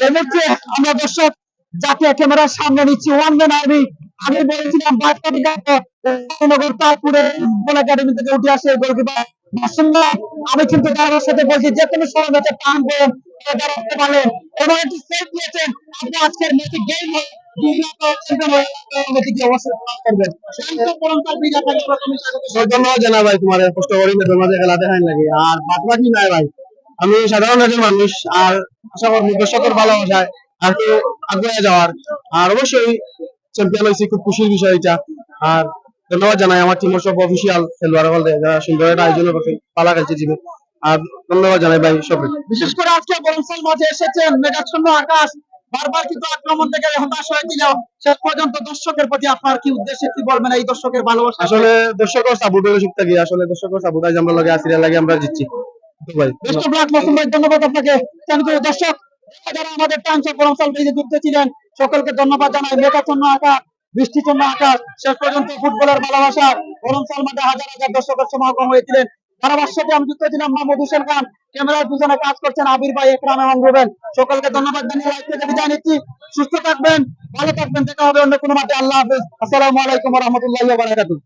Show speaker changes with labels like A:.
A: এর মধ্যে আমরা দর্শক যাকে ক্যামেরার সামনে নিচ্ছি ওয়ান ম্যান আর্মি। আমি বলেছিলাম নগর তারপুরে ফুটবল একাডেমি থেকে উঠে আসে গোলকিপার মাসুল্লাহ। আমি কিন্তু তার সাথে বলছি যে কোনো সময় ম্যাচে টান করেন দাঁড়াতে পারেন এবং একটি সেভ দিয়েছেন। আপনি আজকের ম্যাচে গেম
B: ধন্যবাদ জানা ভাই তোমার কষ্ট করি মাঝে খেলা দেখাই লাগে আর বাদ বাকি নাই ভাই। আমি সাধারণ একজন মানুষ আর আশা করবো দর্শকের ভালোবাসায় আর একটু আগ্রহে যাওয়ার আর অবশ্যই চ্যাম্পিয়ন হয়েছি খুব খুশির বিষয় এটা। আর ধন্যবাদ জানাই আমার টিমের সব অফিসিয়াল খেলোয়াড় বলতে যারা সুন্দর একটা আয়োজন করছে পালা খেলছে জীবে। আর ধন্যবাদ জানাই ভাই সব।
A: বিশেষ করে আজকে বরংসাল মাঠে এসেছেন মেঘাচ্ছন্ন আকাশ বারবার কিন্তু আক্রমণ থেকে হতাশ হয়েছিল শেষ পর্যন্ত দর্শকের প্রতি আপনার কি উদ্দেশ্যে কি বলবেন এই দর্শকের ভালোবাসা?
B: আসলে দর্শকের সাপোর্টের সুখ থাকি আসলে দর্শকের সাপোর্ট আজ আমরা লাগে আসিরা লাগে আমরা জিতছি ভাই।
A: বেস্ট অফ লাক মাসুম ভাই, ধন্যবাদ আপনাকে। থ্যাংক ইউ দর্শক যারা আমাদের টাইমস অফ বরংসাল পেজে যুক্ত ছিলেন সকলকে ধন্যবাদ জানাই। মেঘাচ্ছন্ন আকাশ বৃষ্টিচ্ছন্ন আকাশ শেষ পর্যন্ত ফুটবলের ভালোবাসা বরংসাল মাঠে হাজার হাজার দর্শকের সমাগম হয়েছিলেন। ধারাভাষ্যতে আমি যুক্ত ছিলাম মোহাম্মদ হোসেন খান, ক্যামেরার পিছনে কাজ করছেন আবির ভাই, একরাম এবং রুবেন। সকলকে ধন্যবাদ জানিয়ে লাইভ থেকে বিদায় নিচ্ছি। সুস্থ থাকবেন, ভালো থাকবেন, দেখা হবে অন্য কোনো মাঠে। আল্লাহ হাফেজ, আসসালামু আলাইকুম ওয়া রাহমাতুল্লাহি ওয়া বারাকাতুহু।